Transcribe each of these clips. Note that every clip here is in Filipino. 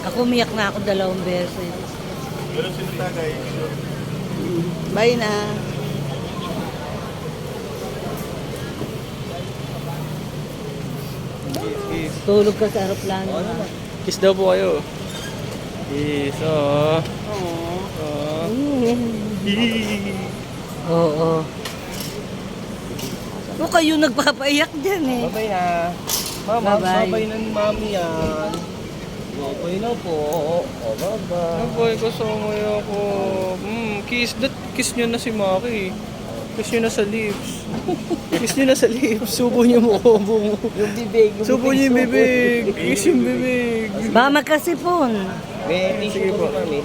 Ako umiyak na ako 2 beses. Pero sino tagay? Bye na. Kiss. Tulog ka sa aeroplano. Kiss daw po kayo. Kiss. Oh. Oh. Oo. O kayo nagpapaiyak dyan eh. Babay na. Mama, Bye-bye. babay na ni mami yan. Babay na po. Oh, babay. Babay, kasama ako. Kiss. Kiss nyo na si Maki. Kiss nyo na sa lips. Kiss nyo na sa lips. Subo nyo mo ko. Yung bibig. Subo nyo yung bibig. Kiss yung bibig. Ba magkasipon. May Sige po. mami.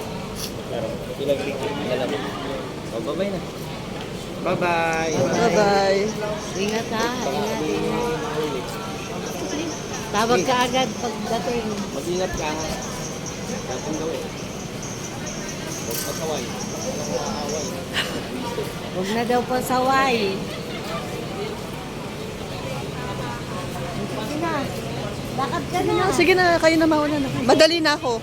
Pinag-rikit na lang. Oh, babay na. Bye-bye. Bye-bye. Ingat ha. Ingat. Tawag ka agad pagdating. Mag-ingat ka ha. Datang gawin. Huwag pasaway. Huwag na daw pasaway. Sige na. Lakad ka na. Sige na, kayo na mauna na. Madali na ako.